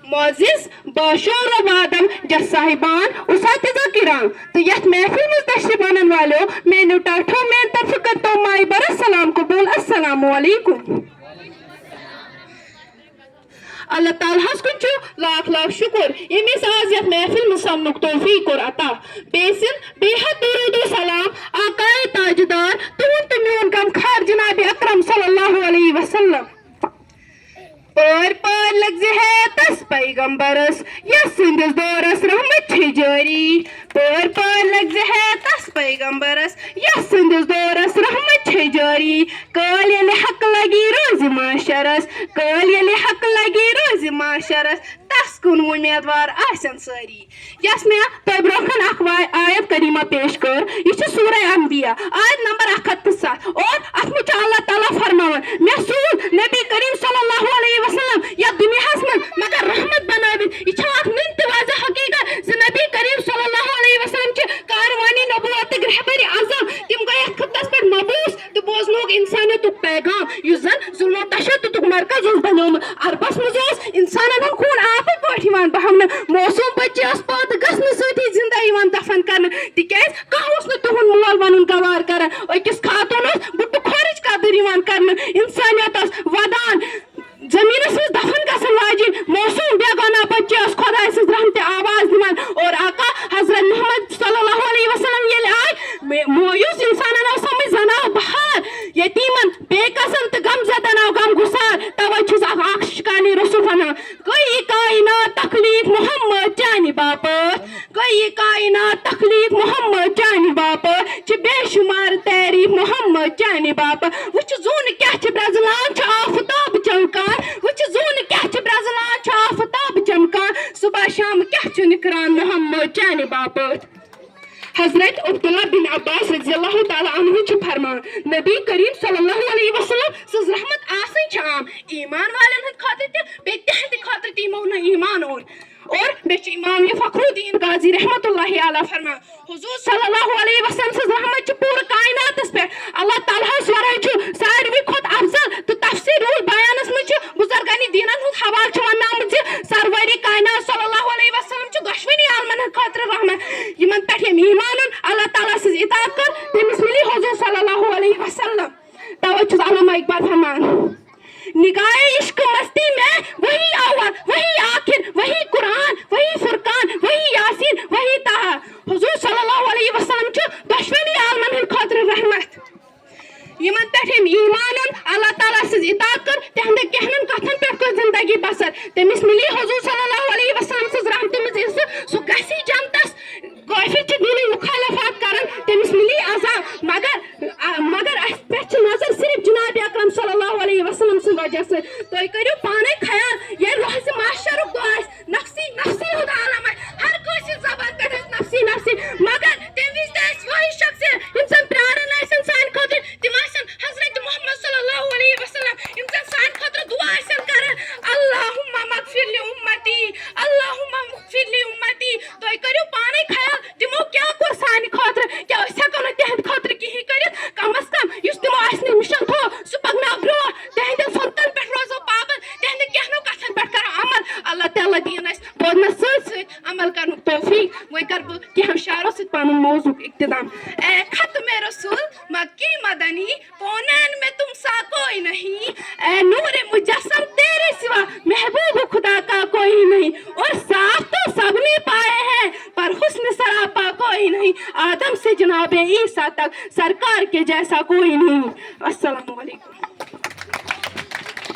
معزز باشور وادم جس صاحبان اساتذہ کرام تو یت محفل میں تشریف آنن والو میں ٹاٹھو میں طرف کرتا ہوں مائی برس سلام قبول السلام علیکم. اللہ تعالیٰ کن لاکھ لاکھ شکر یمس آز یت محفل میں سمنک توفیق اور عطا بیسن بے حد درود و سلام آقائے تاجدار تہن تو میون غم خار جناب اکرم صلی اللہ علیہ وسلم. پار پار لگ ہے تس پیغمبرس یس سندس دورس رحمت چھ جاری. پار پار لگ ہے تس پیغمبرس یس سندس دورس رحمت چھ جاری. کال یل حق لگی روز معاشرس کال یل حق لگی روز معاشرس تس کن امیدوار آسن ساری. یس میں تہ برکن اخ آیت کریمہ پیش کر یہ سورہ انبیاء آیت نمبر 107 اور ات میں اللہ تعالیٰ فرماون میں سول نبی کریم صلی اللہ علیہ وسلم یا دنیا من مگر رحمت بناوت یہ اخ نن واضح حقیقت ز نبی کریم صلی اللہ علیہ وسلم چھ کاروانی نبوت رہبری اعظم تم گئی خطس پہ مبوس تو بوزنوک انسانیت پیغام اس زن ظلم و تشدد مرکز بنوم عربس مز انسانن ہند خون آپ پہ بہن موسوم بچہ اس پات گھن سی زندہ دفن کر تکیاز کھانا تہد مول ون گوار کر اکس خاتون بٹ کھورچ قدر کر انسانیت ودان زمینس مز دفن گھن واجن موسوم بیگانہ بچہ خدا سز رحمت آواز دان اور آقا حضرت محمد صلی اللہ علیہ وسلم یل آئے مویوس انسانن سمجھ زناو بہار یتیمن بے قسم تو غم زدن آو غم گسار توے چھس اخ شکانی رسول ونان گئی کائنات تخلیق محمد چانہ باپت گئی کائنات تخلیق محمد چانہ باپت چھ بے شمار تعریف محمد چانہ باپت وچ زون کیا چھ برزلان چھ آفتاب چمکان وچ زون کیا چھ برزلان چھ آفتاب چمکان صبح شام کیا چھ نکران محمد چانہ باپت. حضرت عبداللہ بن عباس رضی اللہ تعالیٰ عنہ چھ فرمان نبی کریم صلی اللہ علیہ وسلم سز رحمت آسن چھ عام ایمان والن ہند خاطر تہ بے تہند خاطر تہ یمو ایمان اون اور بیچ امام فخر الدین غازی رحمت اللہ علیہ فرمان حضور صلی اللہ علیہ وسلم سز رحمت چھ پور کائناتس پہ اللہ تعالیٰ ورائے چھ ساروی کھت افضل تو تفسیر بیانس مجھ بزرگانی دینن ہند حوالہ چھ ونام سروری کائنات صلی اللہ علیہ وسلم چھ دشونی عالمن ہند خاطر رحمت یمن پہ یم ایمان اللہ تعالیٰ سز اطاعت کر تمس ملی حضور صلی اللہ علیہ وسلم. توے چھس علامہ اقبال فرمان نگاہ عشق مستی میں وہی اول وہی آخر وہی قرآن وہی فرقان وہی یاسین وہی طہ. حضور صلی اللہ علیہ وسلم چھ دشونی عالمن ہند خاطر رحمت یمن پہ ایمان اللہ تعالیٰ سز اطاعت کر تہند کہنن کتن پہ کر زندگی بسر تمس ملی حضور صلی اللہ علیہ وسلم سز رحمت مز سہ گسی جنتس کافر چھ دینی مخالفات کرن تمس ملی عذاب مگر اس پہ نظر صرف جناب اکرم صلی اللہ علیہ وسلم سن وجہ سے تھی کرو پانے خیال یہ روز معاشر دہ نفسی نفسی ہند عالم ہر کس زبان پہ نفسی نفسی مگر تم وز وہی شخص یم زن پیارن سان خاطر تم حضرت محمد صلی اللہ علیہ وسلم یم زن سان خاطر دعا کرن اللہم مغفر لامتی اللہم مغفر لامتی تھی کرو پانے خیال تمو کیا کور سان خاطر کیا ہیکو نا تہند خاطر کہیں کرت کم از کم اس تمو اس مشن تھو سہ پکناو برو تہند سنتن پہ روزو پابند تہند کہنو کتن پہ کرو عمل اللہ تعالیٰ دین اس بولنس ست عمل کرن توفیق. وی کر بہ کینٛہو شعرو سۭتۍ پنُن موضوع اختتام. اے ختم رسول مکی مدنی کونین میں تم سا کوئی نہیں اے نور مجسم تیرے سوا محبوب خدا کا کوئی نہیں اور صاف تو سب نے پائے ہیں پر حسن سراپا کوئی نہیں آدم سے جناب عیسیٰ تک سرکار کے جیسا کوئی نہیں. السلام علیکم.